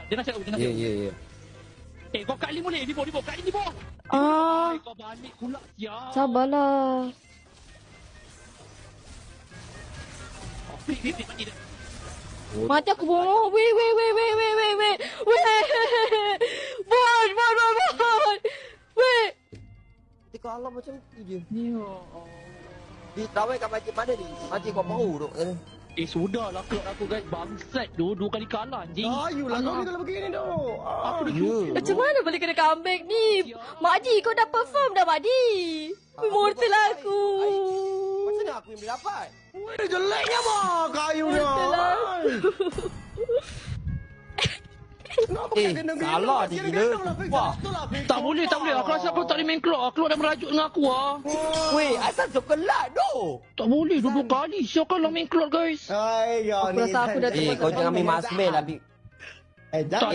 Dia nak cakap, Ya. kau kat ni boleh. Ni bawah. Kat ni bawah. Kau balik pula, siap. Sabarlah. Flip, mati dah. Mati aku bohong. Weh. Bon. Weh. Tengok Allah macam tu je. Ya. Di tawai kat masjid mana ni? Masjid kau baru tu. Sudahlah klub aku guys. Bangsat tu. 2 kali kalah anjing. Ayulah kau ni kalau begini tu. Aku dah Ya. Macam mana boleh kena comeback ni? Mak Haji, kau dah perform dah, Mak Haji. Immortal aku. Macam mana aku yang boleh dapat? Weh, jeleknya mah kayunya. Immortal aku. Salah dia gila. Wah. Tak boleh. Aku rasa aku tak boleh main klub. Klub dah merajuk dengan aku ah. Weh, asal coklat tu? Tak boleh 2 kali. Siapa lah main klub guys. Ay, Aku rasa aku dah Kau jangan ambil masbel lah. jangan.